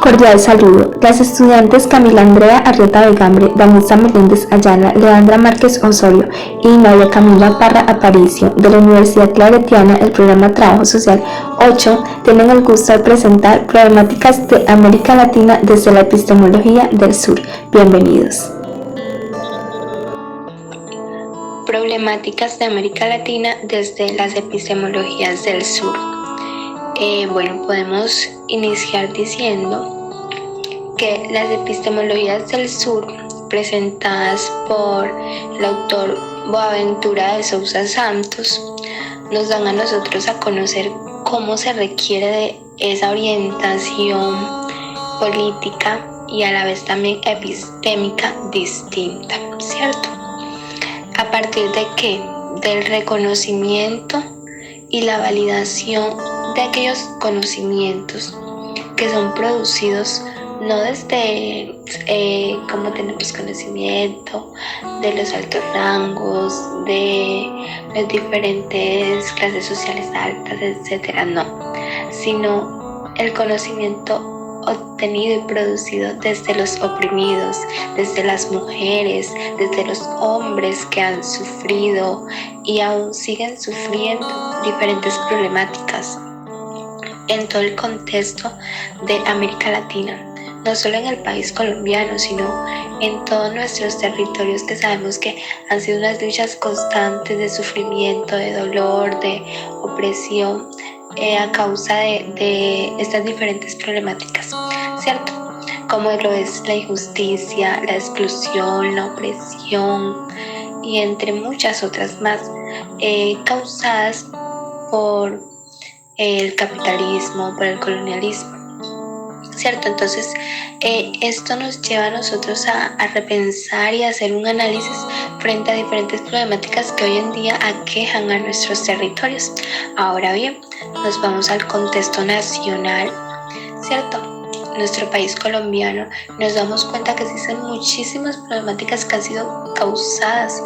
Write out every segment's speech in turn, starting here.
Cordial saludo. Las estudiantes Camila Andrea Arrieta Vegambre, Danisa Meléndez Ayala, Leandra Márquez Osorio y Nadia Camila Parra Aparicio de la Universidad Claretiana, el programa Trabajo Social 8, tienen el gusto de presentar problemáticas de América Latina desde la epistemología del sur. Bienvenidos. Problemáticas de América Latina desde las epistemologías del sur. Podemos iniciar diciendo que las epistemologías del sur, presentadas por el autor Boaventura de Sousa Santos, nos dan a nosotros a conocer cómo se requiere de esa orientación política y a la vez también epistémica distinta, ¿cierto? ¿A partir de qué? Del reconocimiento y la validación de aquellos conocimientos que son producidos no desde cómo tenemos conocimiento de los altos rangos, de las diferentes clases sociales altas, etcétera, no, sino el conocimiento obtenido y producido desde los oprimidos, desde las mujeres, desde los hombres que han sufrido y aún siguen sufriendo diferentes problemáticas en todo el contexto de América Latina, no solo en el país colombiano, sino en todos nuestros territorios que sabemos que han sido unas luchas constantes de sufrimiento, de dolor, de opresión, a causa de estas diferentes problemáticas, ¿cierto? Como lo es la injusticia, la exclusión, la opresión y entre muchas otras más, causadas por el capitalismo, por el colonialismo, ¿cierto? Entonces, esto nos lleva a nosotros a repensar y a hacer un análisis frente a diferentes problemáticas que hoy en día aquejan a nuestros territorios. Ahora bien, nos vamos al contexto nacional, ¿cierto? Nuestro país colombiano, nos damos cuenta que existen muchísimas problemáticas que han sido causadas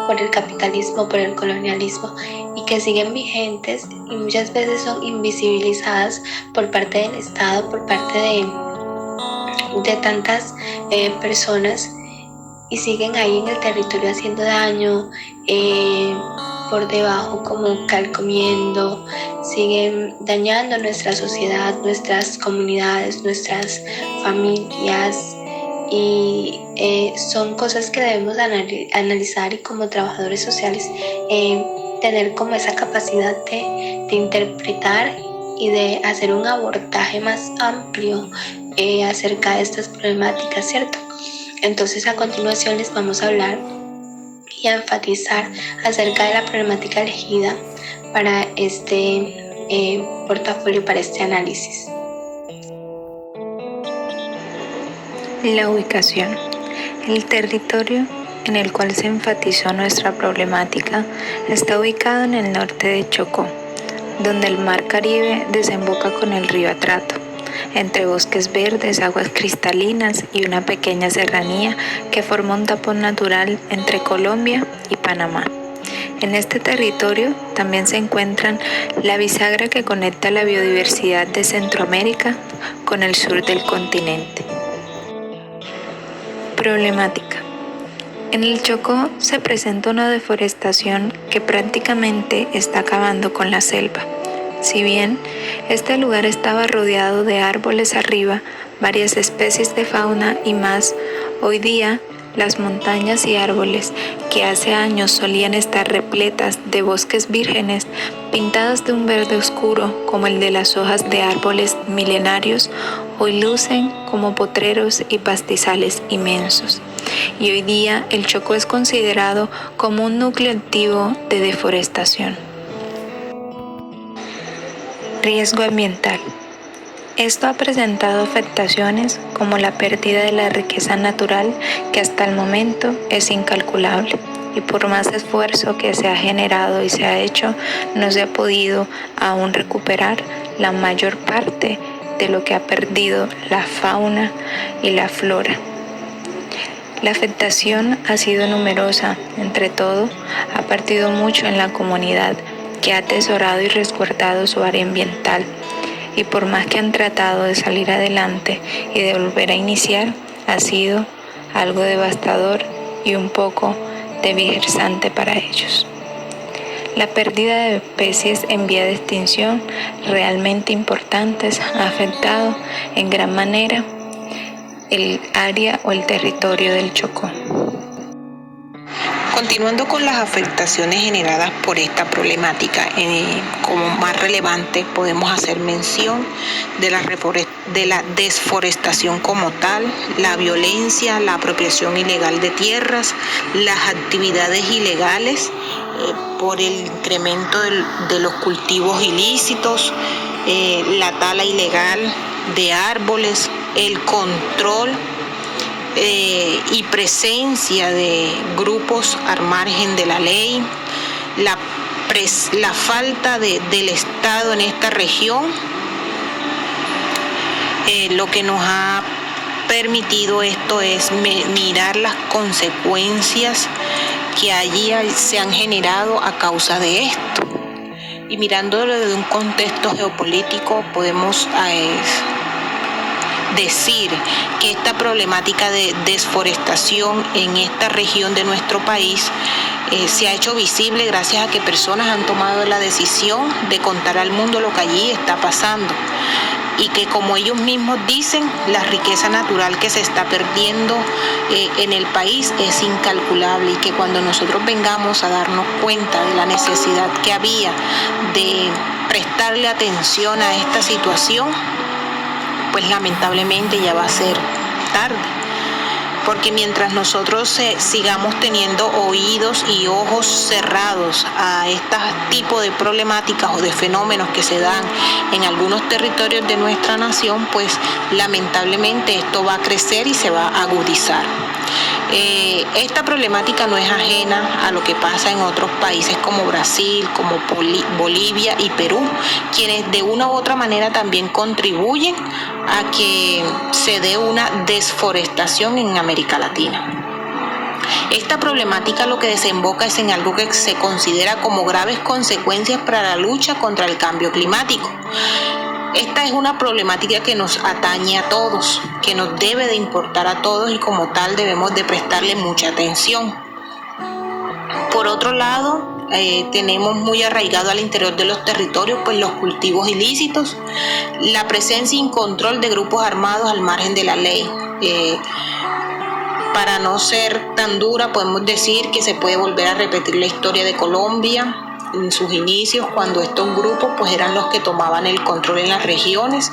por el capitalismo, por el colonialismo y que siguen vigentes y muchas veces son invisibilizadas por parte del Estado, por parte de tantas personas y siguen ahí en el territorio haciendo daño, por debajo como calcomiendo, siguen dañando nuestra sociedad, nuestras comunidades, nuestras familias y son cosas que debemos analizar y como trabajadores sociales tener como esa capacidad de interpretar y de hacer un abordaje más amplio acerca de estas problemáticas, ¿cierto? Entonces a continuación les vamos a hablar y a enfatizar acerca de la problemática elegida para este portafolio, para este análisis. La ubicación. El territorio en el cual se enfatizó nuestra problemática está ubicado en el norte de Chocó, donde el mar Caribe desemboca con el río Atrato, entre bosques verdes, aguas cristalinas y una pequeña serranía que forma un tapón natural entre Colombia y Panamá. En este territorio también se encuentran la bisagra que conecta la biodiversidad de Centroamérica con el sur del continente. Problemática. En el Chocó se presenta una deforestación que prácticamente está acabando con la selva. Si bien este lugar estaba rodeado de árboles arriba, varias especies de fauna y más, hoy día las montañas y árboles que hace años solían estar repletas de bosques vírgenes pintados de un verde oscuro como el de las hojas de árboles milenarios, hoy lucen como potreros y pastizales inmensos. Y hoy día el Chocó es considerado como un núcleo activo de deforestación. Riesgo ambiental. Esto ha presentado afectaciones como la pérdida de la riqueza natural que hasta el momento es incalculable y por más esfuerzo que se ha generado y se ha hecho, no se ha podido aún recuperar la mayor parte de lo que ha perdido la fauna y la flora. La afectación ha sido numerosa, entre todo, ha partido mucho en la comunidad que ha atesorado y resguardado su área ambiental y por más que han tratado de salir adelante y de volver a iniciar, ha sido algo devastador y un poco desgastante para ellos. La pérdida de especies en vía de extinción realmente importantes ha afectado en gran manera el área o el territorio del Chocó. Continuando con las afectaciones generadas por esta problemática, como más relevante podemos hacer mención de la desforestación como tal, la violencia, la apropiación ilegal de tierras, las actividades ilegales por el incremento de los cultivos ilícitos, la tala ilegal de árboles, el control y presencia de grupos al margen de la ley, la falta del Estado en esta región, lo que nos ha permitido esto es mirar las consecuencias que allí se han generado a causa de esto. Y mirándolo desde un contexto geopolítico podemos decir que esta problemática de desforestación en esta región de nuestro país se ha hecho visible gracias a que personas han tomado la decisión de contar al mundo lo que allí está pasando y que, como ellos mismos dicen, la riqueza natural que se está perdiendo en el país es incalculable, y que cuando nosotros vengamos a darnos cuenta de la necesidad que había de prestarle atención a esta situación, pues lamentablemente ya va a ser tarde, porque mientras nosotros sigamos teniendo oídos y ojos cerrados a este tipo de problemáticas o de fenómenos que se dan en algunos territorios de nuestra nación, pues lamentablemente esto va a crecer y se va a agudizar. Esta problemática no es ajena a lo que pasa en otros países como Brasil, como Bolivia y Perú, quienes de una u otra manera también contribuyen a que se dé una desforestación en América Latina. Esta problemática lo que desemboca es en algo que se considera como graves consecuencias para la lucha contra el cambio climático. Esta es una problemática que nos atañe a todos, que nos debe de importar a todos, y como tal debemos de prestarle mucha atención. Por otro lado, tenemos muy arraigado al interior de los territorios pues los cultivos ilícitos, la presencia y control de grupos armados al margen de la ley. Para no ser tan dura, podemos decir que se puede volver a repetir la historia de Colombia en sus inicios, cuando estos grupos pues eran los que tomaban el control en las regiones,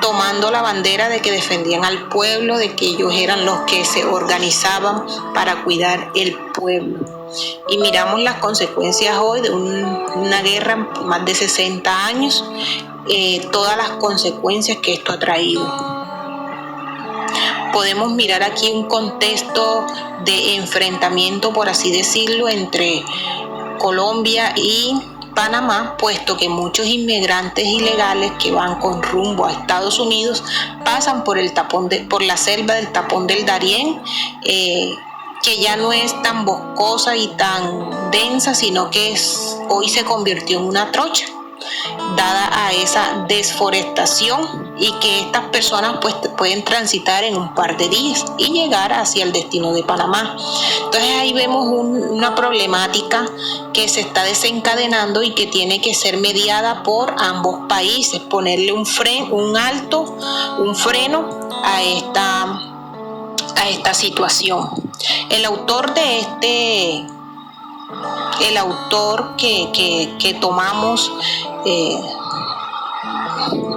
tomando la bandera de que defendían al pueblo, de que ellos eran los que se organizaban para cuidar el pueblo. Y miramos las consecuencias hoy de una guerra más de 60 años, todas las consecuencias que esto ha traído. Podemos mirar aquí un contexto de enfrentamiento, por así decirlo, entre Colombia y Panamá, puesto que muchos inmigrantes ilegales que van con rumbo a Estados Unidos pasan por la selva del Tapón del Darién, que ya no es tan boscosa y tan densa, sino que hoy se convirtió en una trocha, dada a esa desforestación, y que estas personas pues pueden transitar en un par de días y llegar hacia el destino de Panamá. Entonces ahí vemos una problemática que se está desencadenando y que tiene que ser mediada por ambos países, ponerle un freno a esta situación. El autor que tomamos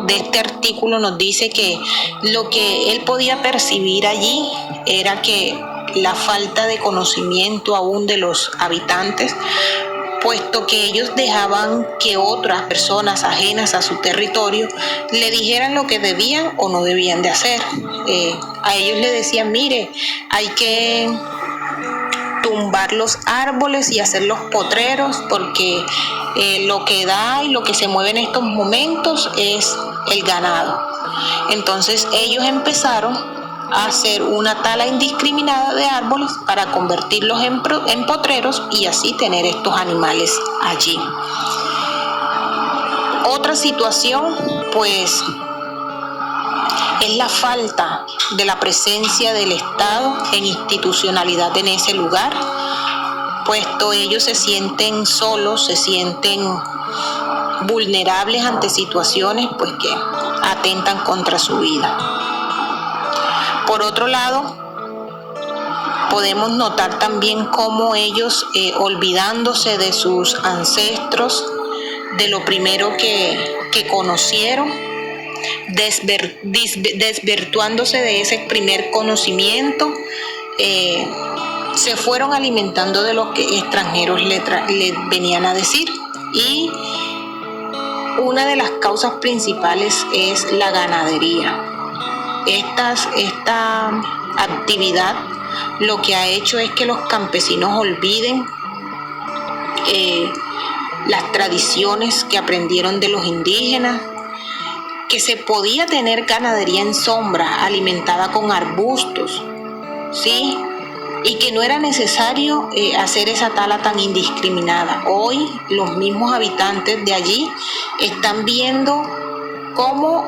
de este artículo nos dice que lo que él podía percibir allí era que la falta de conocimiento aún de los habitantes, puesto que ellos dejaban que otras personas ajenas a su territorio le dijeran lo que debían o no debían de hacer. A ellos le decían, mire, hay que tumbar los árboles y hacer los potreros, porque lo que da y lo que se mueve en estos momentos es el ganado. Entonces ellos empezaron a hacer una tala indiscriminada de árboles para convertirlos en potreros y así tener estos animales allí. Otra situación, pues, es la falta de la presencia del Estado en institucionalidad en ese lugar, puesto ellos se sienten solos, se sienten vulnerables ante situaciones pues que atentan contra su vida. Por otro lado, podemos notar también cómo ellos, olvidándose de sus ancestros, de lo primero que conocieron, desvirtuándose de ese primer conocimiento, se fueron alimentando de lo que extranjeros le venían a decir. Y una de las causas principales es la ganadería. Esta actividad lo que ha hecho es que los campesinos olviden las tradiciones que aprendieron de los indígenas, que se podía tener ganadería en sombra alimentada con arbustos, ¿sí? Y que no era necesario hacer esa tala tan indiscriminada. Hoy los mismos habitantes de allí están viendo cómo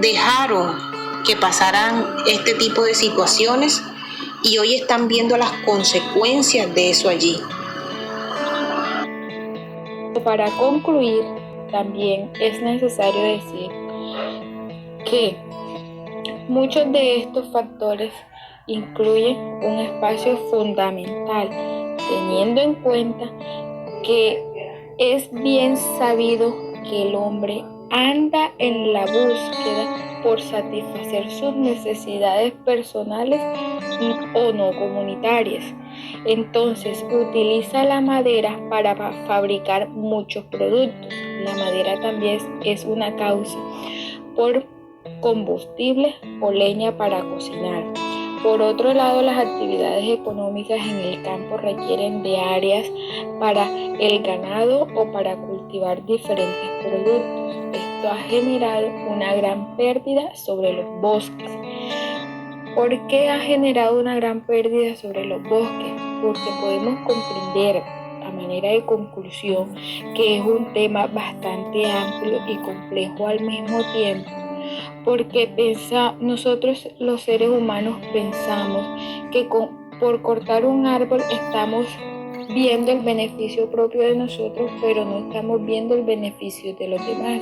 dejaron que pasaran este tipo de situaciones y hoy están viendo las consecuencias de eso allí. Para concluir, también es necesario decir que muchos de estos factores incluyen un espacio fundamental, teniendo en cuenta que es bien sabido que el hombre anda en la búsqueda por satisfacer sus necesidades personales o no comunitarias. Entonces utiliza la madera para fabricar muchos productos. La madera también es una causa por combustible o leña para cocinar. Por otro lado, las actividades económicas en el campo requieren de áreas para el ganado o para cultivar diferentes productos. Esto ha generado una gran pérdida sobre los bosques. ¿Por qué ha generado una gran pérdida sobre los bosques? Porque podemos comprender a manera de conclusión que es un tema bastante amplio y complejo al mismo tiempo, porque nosotros los seres humanos pensamos que por cortar un árbol estamos viendo el beneficio propio de nosotros, pero no estamos viendo el beneficio de los demás.